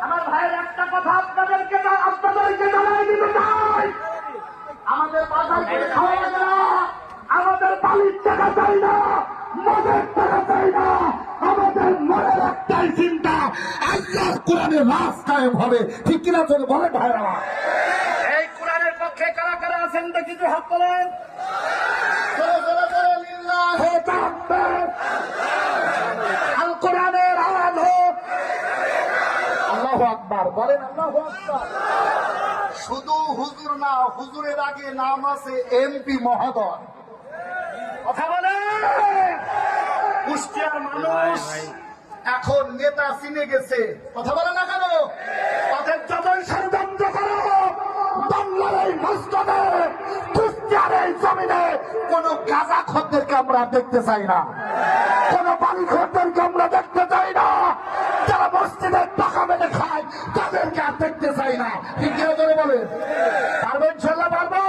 আমার ভাইয়ের একটা কথা আপনাদেরকে জানাই দিতে চাই, আমাদের বাজার করে খাওয়া লাগে না, আমাদের বালির টাকা চাই না, মদের টাকা চাই না, আমাদের মনের একটাই চিন্তা, আল্লাহ কোরআনের রাজ কায়েম হবে। ঠিক কিনা চলে বলে ভাইরা? এই কোরআনের পক্ষে কারা কারা আছেন দেখি যে হাত তোলেন। আল কোরআনের আওয়াজ হোক, আল্লাহু আকবার বলেন, আল্লাহু আকবার। শুধু হুজুর না, হুজুরের আগে নাম আছে এমপি মহোদয়। কথা বলে কুষ্টিয়ার মানুষ এখন নেতা চিনে গেছে। কথা বলে না কেন? তাদের যতই ষড়যন্ত্র করো, বাংলার এই মসজিদে, কুষ্টিয়ার এই জমিনে কোন গাঁজা খদ্দেরকে আমরা দেখতে চাই না, কোন বাড়ি খদ্দেরকে আমরা দেখতে চাই না, যারা মসজিদের টাকা মেরে খায় তাদেরকে আর দেখতে চাই না। ঠিক করে বলে পারবেন, ইনশাল্লাহ পারবো।